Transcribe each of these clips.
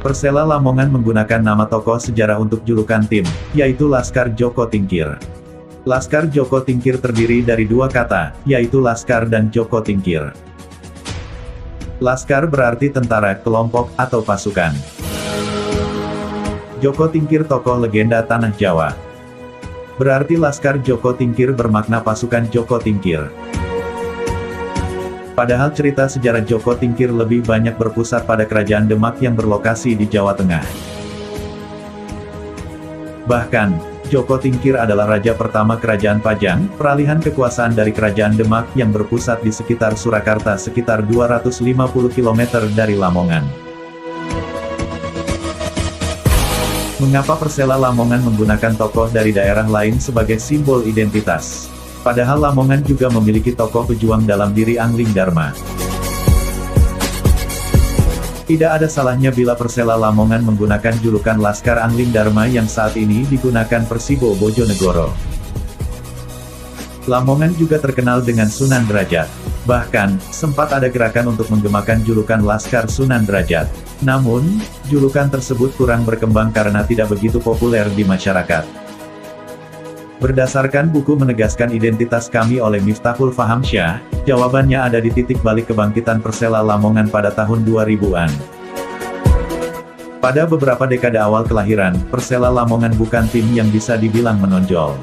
Persela Lamongan menggunakan nama tokoh sejarah untuk julukan tim, yaitu Laskar Joko Tingkir. Laskar Joko Tingkir terdiri dari dua kata, yaitu Laskar dan Joko Tingkir. Laskar berarti tentara, kelompok, atau pasukan. Joko Tingkir tokoh legenda tanah Jawa. Berarti Laskar Joko Tingkir bermakna pasukan Joko Tingkir. Padahal cerita sejarah Joko Tingkir lebih banyak berpusat pada Kerajaan Demak yang berlokasi di Jawa Tengah. Bahkan, Joko Tingkir adalah raja pertama Kerajaan Pajang, peralihan kekuasaan dari Kerajaan Demak yang berpusat di sekitar Surakarta sekitar 250 km dari Lamongan. Mengapa Persela Lamongan menggunakan tokoh dari daerah lain sebagai simbol identitas? Padahal Lamongan juga memiliki tokoh pejuang dalam diri Angling Darma. Tidak ada salahnya bila Persela Lamongan menggunakan julukan Laskar Angling Darma yang saat ini digunakan Persibo Bojonegoro. Lamongan juga terkenal dengan Sunan Derajat. Bahkan, sempat ada gerakan untuk menggemakan julukan Laskar Sunan Derajat. Namun, julukan tersebut kurang berkembang karena tidak begitu populer di masyarakat. Berdasarkan buku Menegaskan Identitas Kami oleh Miftahul Fahamsyah, jawabannya ada di titik balik kebangkitan Persela Lamongan pada tahun 2000-an. Pada beberapa dekade awal kelahiran, Persela Lamongan bukan tim yang bisa dibilang menonjol.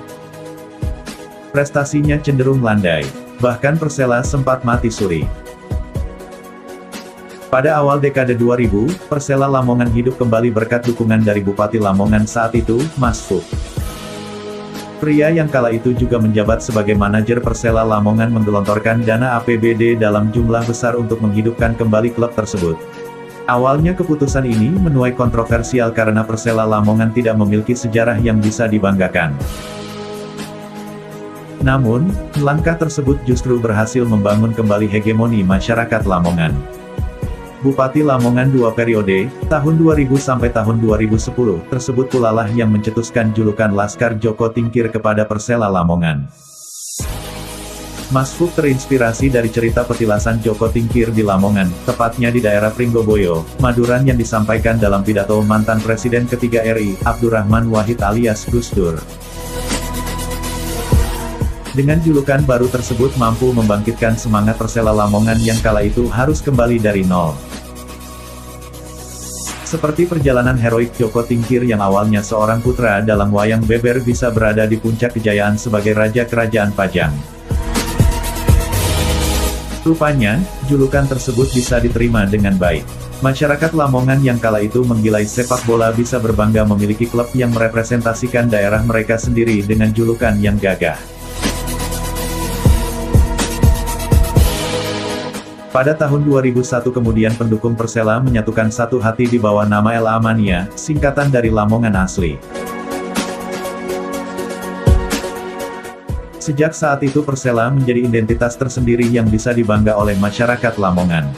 Prestasinya cenderung landai. Bahkan Persela sempat mati suri. Pada awal dekade 2000, Persela Lamongan hidup kembali berkat dukungan dari Bupati Lamongan saat itu, Mas Fuk. Pria yang kala itu juga menjabat sebagai manajer Persela Lamongan menggelontorkan dana APBD dalam jumlah besar untuk menghidupkan kembali klub tersebut. Awalnya keputusan ini menuai kontroversial karena Persela Lamongan tidak memiliki sejarah yang bisa dibanggakan. Namun, langkah tersebut justru berhasil membangun kembali hegemoni masyarakat Lamongan. Bupati Lamongan dua periode, tahun 2000 sampai tahun 2010, tersebut pula lah yang mencetuskan julukan Laskar Joko Tingkir kepada Persela Lamongan. Mas Fuk terinspirasi dari cerita petilasan Joko Tingkir di Lamongan, tepatnya di daerah Pringgoboyo, Maduran yang disampaikan dalam pidato mantan Presiden ketiga RI, Abdurrahman Wahid alias Gus Dur. Dengan julukan baru tersebut mampu membangkitkan semangat Persela Lamongan yang kala itu harus kembali dari nol. Seperti perjalanan heroik Joko Tingkir yang awalnya seorang putra dalam wayang beber bisa berada di puncak kejayaan sebagai Raja Kerajaan Pajang. Rupanya, julukan tersebut bisa diterima dengan baik. Masyarakat Lamongan yang kala itu menggilai sepak bola bisa berbangga memiliki klub yang merepresentasikan daerah mereka sendiri dengan julukan yang gagah. Pada tahun 2001 kemudian pendukung Persela menyatukan satu hati di bawah nama El Amania, singkatan dari Lamongan asli. Sejak saat itu Persela menjadi identitas tersendiri yang bisa dibangga oleh masyarakat Lamongan.